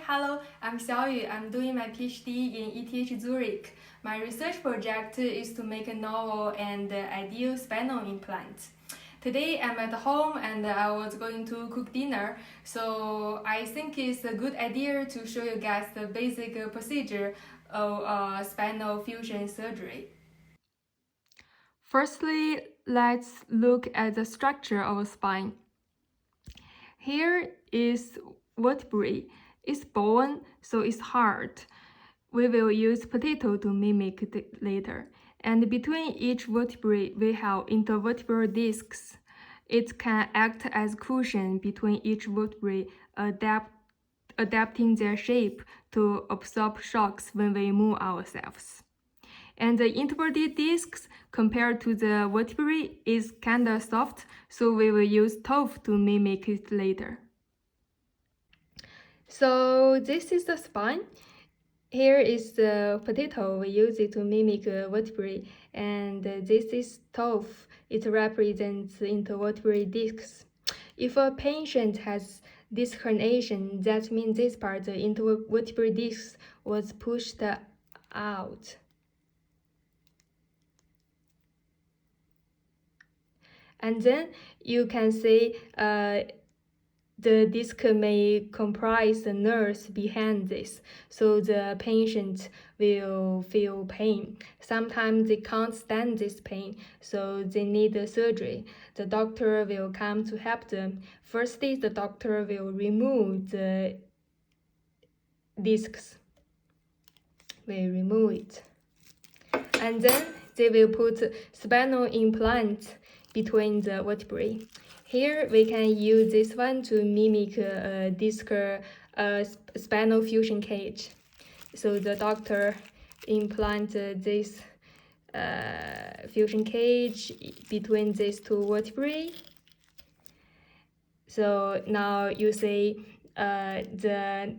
Hello, I'm Xiaoyu. I'm doing my PhD in ETH Zurich. My research project is to make a novel and ideal spinal implant. Today I'm at home and I was going to cook dinner, so I think it's a good idea to show you guys the basic procedure of spinal fusion surgery. Firstly, let's look at the structure of a spine. Here is vertebrae. It's bone, so it's hard. We will use potato to mimic it later. And between each vertebrae, we have intervertebral discs. It can act as cushion between each vertebrae, adapting their shape to absorb shocks when we move ourselves. And the interverted discs compared to the vertebrae is kinda soft, so we will use tofu to mimic it later. So this is the spine. Here is the potato. We use it to mimic a vertebrae, and this is tofu. It represents intervertebral discs. If a patient has this herniation, that means this part, the intervertebral disc, was pushed out. And then you can see the disc may comprise the nerves behind this, so the patient will feel pain. Sometimes they can't stand this pain, so they need a surgery. The doctor will come to help them. Firstly, the doctor will remove the discs. Will remove it. And then they will put spinal implant between the vertebrae. Here we can use this one to mimic a disc spinal fusion cage. So the doctor implanted this fusion cage between these two vertebrae. So now you see there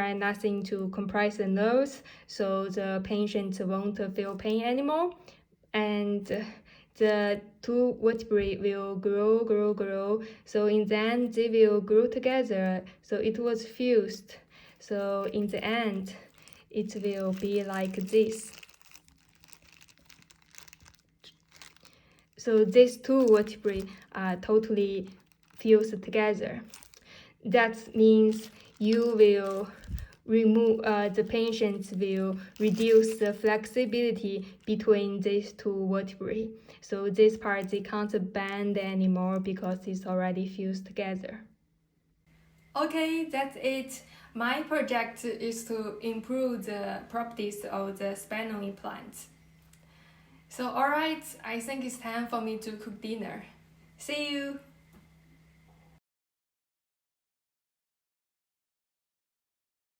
are nothing to compress the nerves, so the patient won't feel pain anymore, and the two vertebrae will grow. So in the end, they will grow together. So it was fused. So in the end, it will be like this. So these two vertebrae are totally fused together. That means you will remove the patient will reduce the flexibility between these two vertebrae. So this part they can't bend anymore because it's already fused together. Okay, that's it. My project is to improve the properties of the spinal implant. So alright, I think it's time for me to cook dinner. See you!